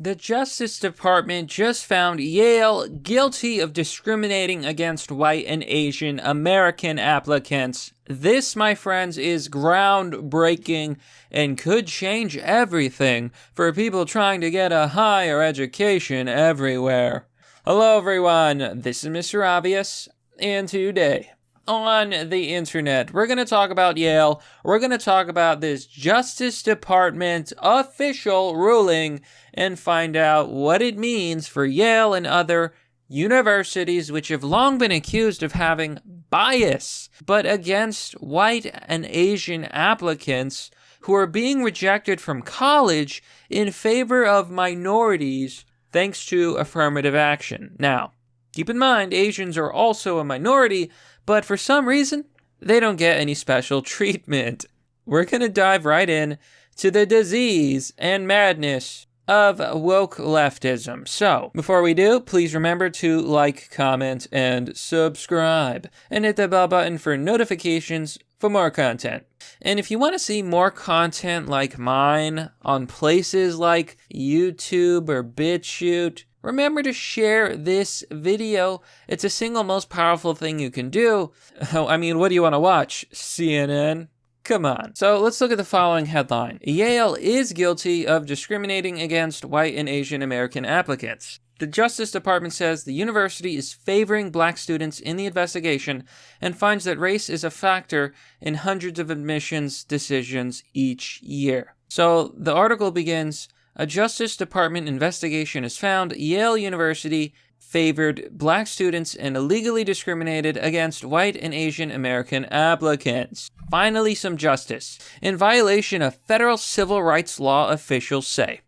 The Justice Department just found Yale guilty of discriminating against white and Asian American applicants. This, my friends, is groundbreaking and could change everything for people trying to get a higher education everywhere. Hello everyone, this is Mr. Obvious, and today on the internet, we're going to talk about Yale. We're going to talk about this Justice Department official ruling and find out what it means for Yale and other universities which have long been accused of having bias, but against white and Asian applicants who are being rejected from college in favor of minorities thanks to affirmative action. Now, keep in mind, Asians are also a minority, but for some reason, they don't get any special treatment. We're going to dive right in to the disease and madness of woke leftism. So, before we do, please remember to like, comment, and subscribe, and hit the bell button for notifications for more content. And if you want to see more content like mine on places like YouTube or BitChute, remember to share this video. It's the single most powerful thing you can do. I mean, what do you want to watch? CNN? Come on. So let's look at the following headline. Yale is guilty of discriminating against white and Asian American applicants. The Justice Department says the university is favoring black students in the investigation and finds that race is a factor in hundreds of admissions decisions each year. So the article begins, a Justice Department investigation has found Yale University favored black students and illegally discriminated against white and Asian American applicants. Finally, some justice. In violation of federal civil rights law, officials say.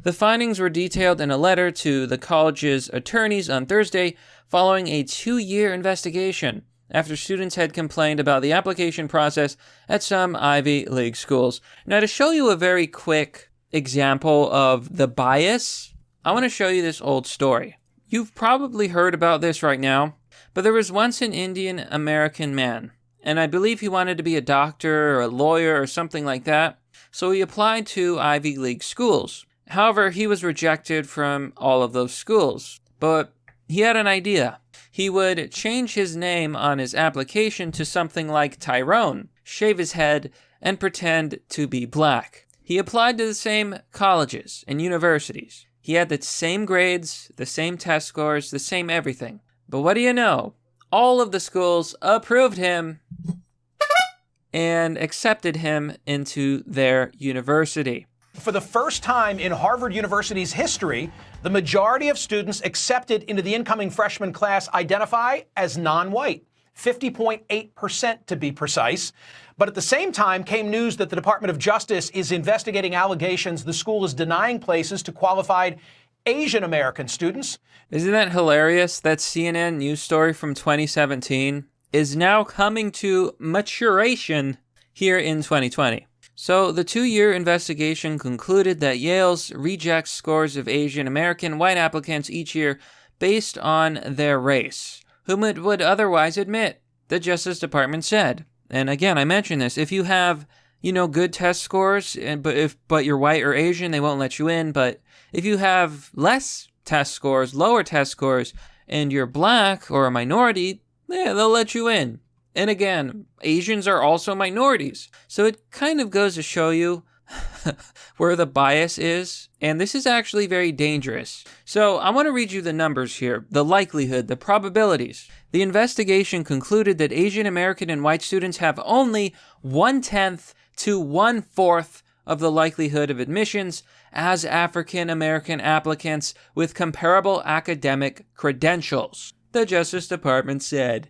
The findings were detailed in a letter to the college's attorneys on Thursday following a 2-year investigation after students had complained about the application process at some Ivy League schools. Now, to show you a very quick example of the bias, I want to show you this old story. You've probably heard about this right now, but there was once an Indian American man, and I believe he wanted to be a doctor or a lawyer or something like that, so he applied to Ivy League schools. However, he was rejected from all of those schools, but he had an idea. He would change his name on his application to something like Tyrone, shave his head, and pretend to be black. He applied to the same colleges and universities. He had the same grades, the same test scores, the same everything. But what do you know? All of the schools approved him and accepted him into their university. For the first time in Harvard University's history, the majority of students accepted into the incoming freshman class identify as non-white, 50.8% to be precise. But at the same time came news that the Department of Justice is investigating allegations the school is denying places to qualified Asian American students. Isn't that hilarious? That CNN news story from 2017 is now coming to maturation here in 2020. So the 2-year investigation concluded that Yale's rejects scores of Asian American white applicants each year based on their race, whom it would otherwise admit, the Justice Department said. And again, I mentioned this, if you have, good test scores, but you're white or Asian, they won't let you in. But if you have less test scores, lower test scores, and you're black or a minority, they'll let you in. And again, Asians are also minorities. So it kind of goes to show you where the bias is. And this is actually very dangerous. So I want to read you the numbers here, the likelihood, the probabilities. The investigation concluded that Asian American and white students have only 1/10 to 1/4 of the likelihood of admissions as African American applicants with comparable academic credentials, the Justice Department said.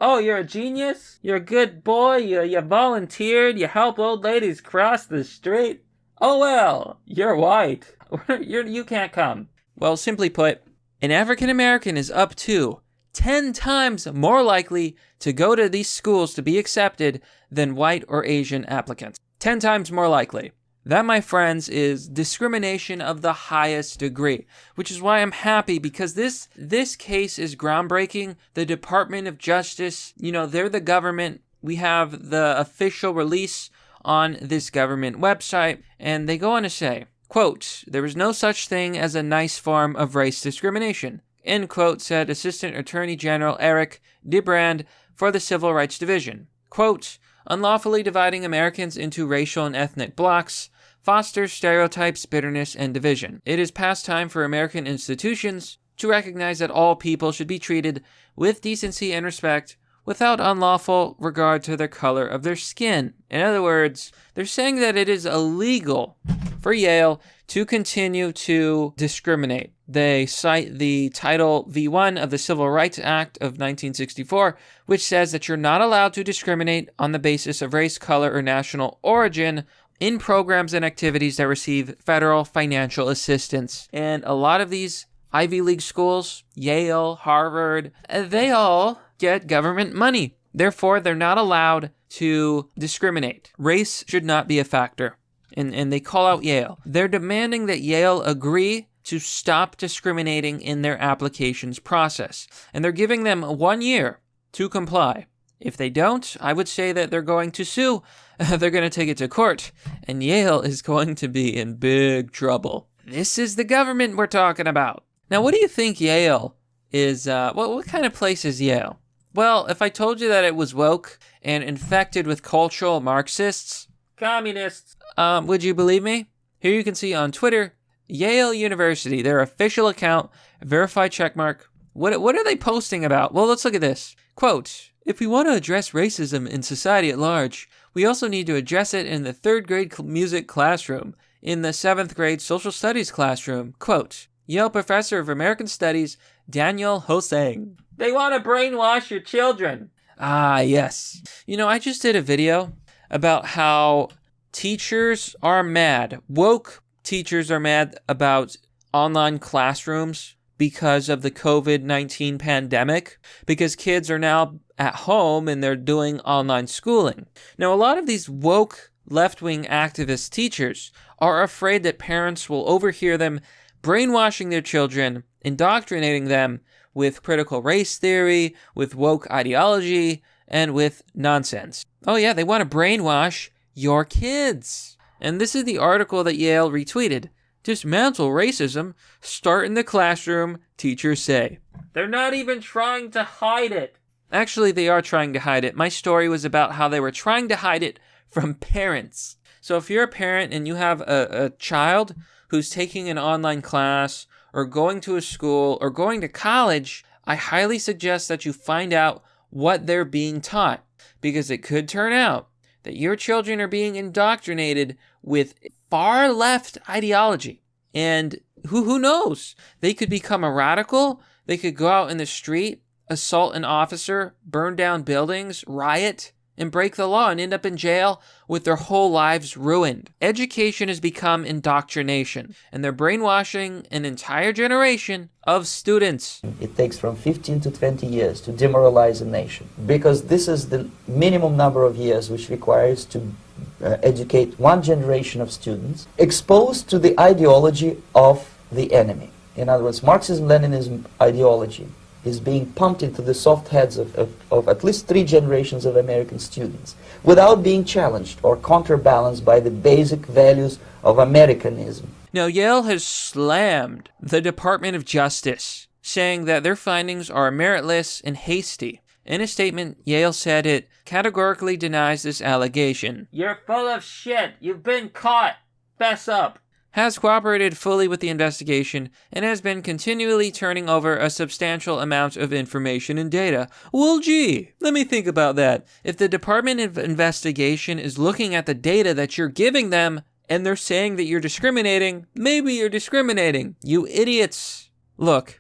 Oh, you're a genius? You're a good boy? You volunteered? You help old ladies cross the street? Oh well, you're white. You can't come. Well, simply put, an African American is up to 10 times more likely to go to these schools to be accepted than white or Asian applicants. 10 times more likely. That, my friends, is discrimination of the highest degree, which is why I'm happy, because this case is groundbreaking. The Department of Justice, they're the government. We have the official release on this government website, and they go on to say, Quote, "There is no such thing as a nice form of race discrimination," end quote, said Assistant Attorney General Eric DeBrand for the Civil Rights Division. Quote, "Unlawfully dividing Americans into racial and ethnic blocks fosters stereotypes, bitterness, and division. It is past time for American institutions to recognize that all people should be treated with decency and respect without unlawful regard to the color of their skin." In other words, they're saying that it is illegal for Yale to continue to discriminate. They cite the Title V1 of the Civil Rights Act of 1964, which says that you're not allowed to discriminate on the basis of race, color, or national origin in programs and activities that receive federal financial assistance. And a lot of these Ivy League schools, Yale, Harvard, they all get government money. Therefore, they're not allowed to discriminate. Race should not be a factor. And they call out Yale. They're demanding that Yale agree to stop discriminating in their applications process. And they're giving them 1 year to comply. If they don't, I would say that they're going to sue. They're going to take it to court. And Yale is going to be in big trouble. This is the government we're talking about. Now, what do you think Yale is? What kind of place is Yale? Well, if I told you that it was woke and infected with cultural Marxists, communists, would you believe me? Here you can see on Twitter, Yale University, their official account, verified checkmark. What are they posting about? Well, let's look at this. Quote, "If we want to address racism in society at large, we also need to address it in the 3rd grade music classroom, in the 7th grade social studies classroom." Quote, Yale professor of American Studies, Daniel Hosang. They want to brainwash your children. Ah, yes. You know, I just did a video about how teachers are mad. Woke teachers are mad about online classrooms because of the COVID-19 pandemic, because kids are now at home and they're doing online schooling. Now, a lot of these woke left-wing activist teachers are afraid that parents will overhear them brainwashing their children, indoctrinating them with critical race theory, with woke ideology, and with nonsense. Oh yeah, they want to brainwash your kids. And this is the article that Yale retweeted. "Dismantle racism, start in the classroom, teachers say." They're not even trying to hide it. Actually, they are trying to hide it. My story was about how they were trying to hide it from parents. So if you're a parent and you have a child who's taking an online class or going to a school or going to college, I highly suggest that you find out what they're being taught, because it could turn out that your children are being indoctrinated with far left ideology. And who knows? They could become a radical. They could go out in the street, assault an officer, burn down buildings, riot, and break the law and end up in jail with their whole lives ruined. Education has become indoctrination, and they're brainwashing an entire generation of students. It takes from 15 to 20 years to demoralize a nation, because this is the minimum number of years which requires to educate one generation of students exposed to the ideology of the enemy. In other words, Marxism-Leninism ideology is being pumped into the soft heads of at least 3 generations of American students without being challenged or counterbalanced by the basic values of Americanism. Now, Yale has slammed the Department of Justice, saying that their findings are meritless and hasty. In a statement, Yale said it categorically denies this allegation. "You're full of shit. You've been caught. Fess up." Has cooperated fully with the investigation and has been continually turning over a substantial amount of information and data. Well, gee, let me think about that. If the Department of Investigation is looking at the data that you're giving them and they're saying that you're discriminating, maybe you're discriminating. You idiots. Look,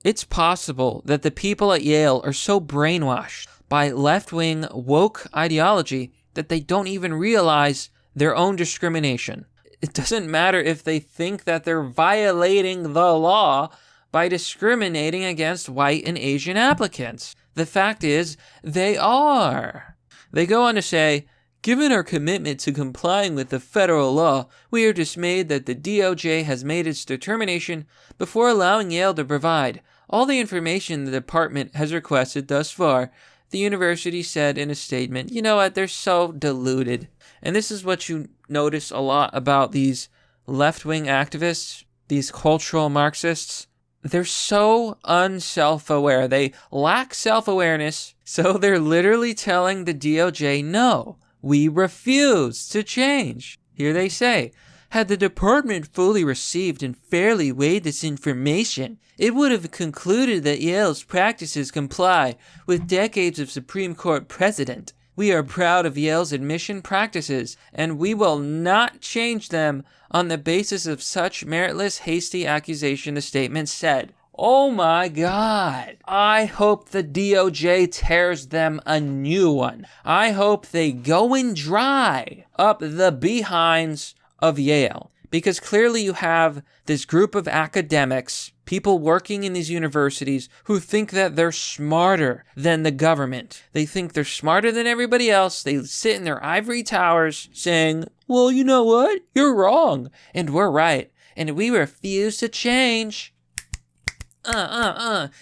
it's possible that the people at Yale are so brainwashed by left-wing woke ideology that they don't even realize their own discrimination. It doesn't matter if they think that they're violating the law by discriminating against white and Asian applicants. The fact is, they are. They go on to say, "Given our commitment to complying with the federal law, we are dismayed that the DOJ has made its determination before allowing Yale to provide all the information the department has requested thus far." The university said in a statement, you know what, they're so deluded. And this is what you notice a lot about these left-wing activists, these cultural Marxists, they're so unself-aware. They lack self-awareness, so they're literally telling the DOJ, no, we refuse to change. Here they say, had the department fully received and fairly weighed this information, it would have concluded that Yale's practices comply with decades of Supreme Court precedent. We are proud of Yale's admission practices, and we will not change them on the basis of such meritless, hasty accusation, the statement said. Oh my God. I hope the DOJ tears them a new one. I hope they go and dry up the behinds of Yale. Because clearly you have this group of academics, people working in these universities, who think that they're smarter than the government. They think they're smarter than everybody else. They sit in their ivory towers saying, well, you know what? You're wrong. And we're right. And we refuse to change.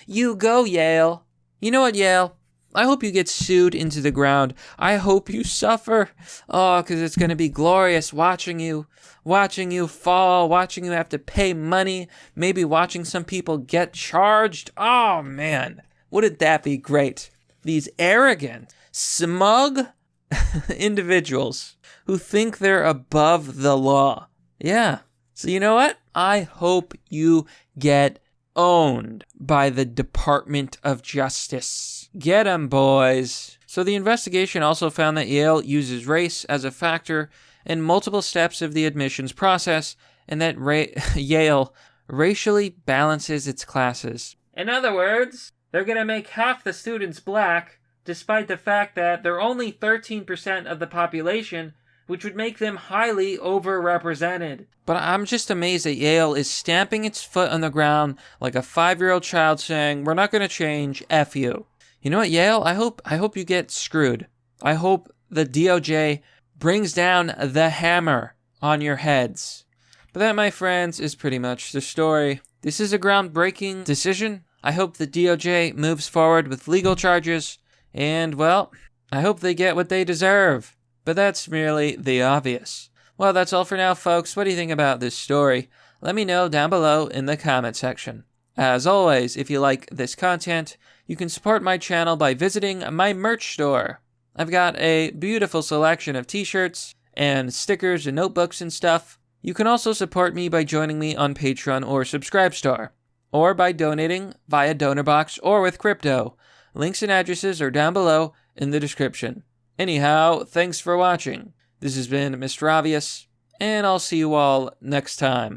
You go, Yale. You know what, Yale? I hope you get sued into the ground. I hope you suffer. Oh, because it's going to be glorious watching you fall, watching you have to pay money, maybe watching some people get charged. Oh, man. Wouldn't that be great? These arrogant, smug individuals who think they're above the law. Yeah. So you know what? I hope you get owned by the Department of Justice. Get 'em, boys. So the investigation also found that Yale uses race as a factor in multiple steps of the admissions process, and that Yale racially balances its classes. In other words, they're going to make half the students black, despite the fact that they're only 13% of the population, which would make them highly overrepresented. But I'm just amazed that Yale is stamping its foot on the ground like a 5-year-old child saying, we're not going to change, F you. You know what, Yale? I hope you get screwed. I hope the DOJ brings down the hammer on your heads. But that, my friends, is pretty much the story. This is a groundbreaking decision. I hope the DOJ moves forward with legal charges, and, well, I hope they get what they deserve. But that's merely the obvious. Well, that's all for now, folks. What do you think about this story? Let me know down below in the comment section. As always, if you like this content, you can support my channel by visiting my merch store. I've got a beautiful selection of t-shirts and stickers and notebooks and stuff. You can also support me by joining me on Patreon or Subscribestar, or by donating via DonorBox or with crypto. Links and addresses are down below in the description. Anyhow, thanks for watching. This has been Mr. Obvious, and I'll see you all next time.